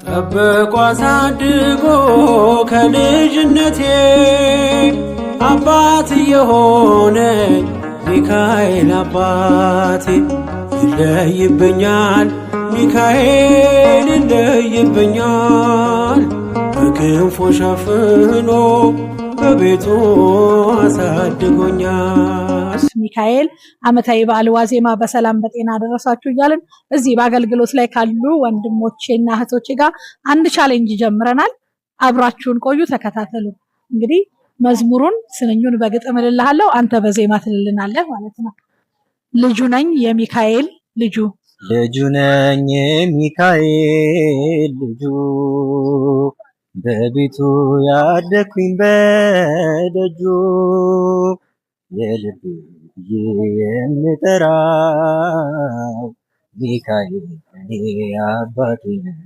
ጠብቆ አሳድጎ ከልጅነቴ አባት የሆነኝ ሚካኤል አባቴ ይለይብኛል ሚካኤል ይለይብኛል በክንፉ ሸፍኖ በቤቱ አሳድጎኛል። ሚካኤል ዓመታዊ በዓል ዋዜማ በሰላም በጤና አደረሳችሁ እያልን እዚህ በአገልግሎት ላይ ካሉ ወንድሞቼና እህቶቼ ጋር አንድ ቻሌንጅ ጀምረናል። አብራችሁን ቆዩ፣ ተከታተሉ። እንግዲህ መዝሙሩን ስንኙን በግጥም እልልሃለሁ፣ አንተ በዜማ ትልልናለህ ማለት ነው። ልጁ ነኝ የሚካኤል ልጁ ነኝ የሚካኤል ልጁ በቤቱ ያደኩኝ በደጁ የልብ የምጠራው ሚካኤል አባቴ ነው።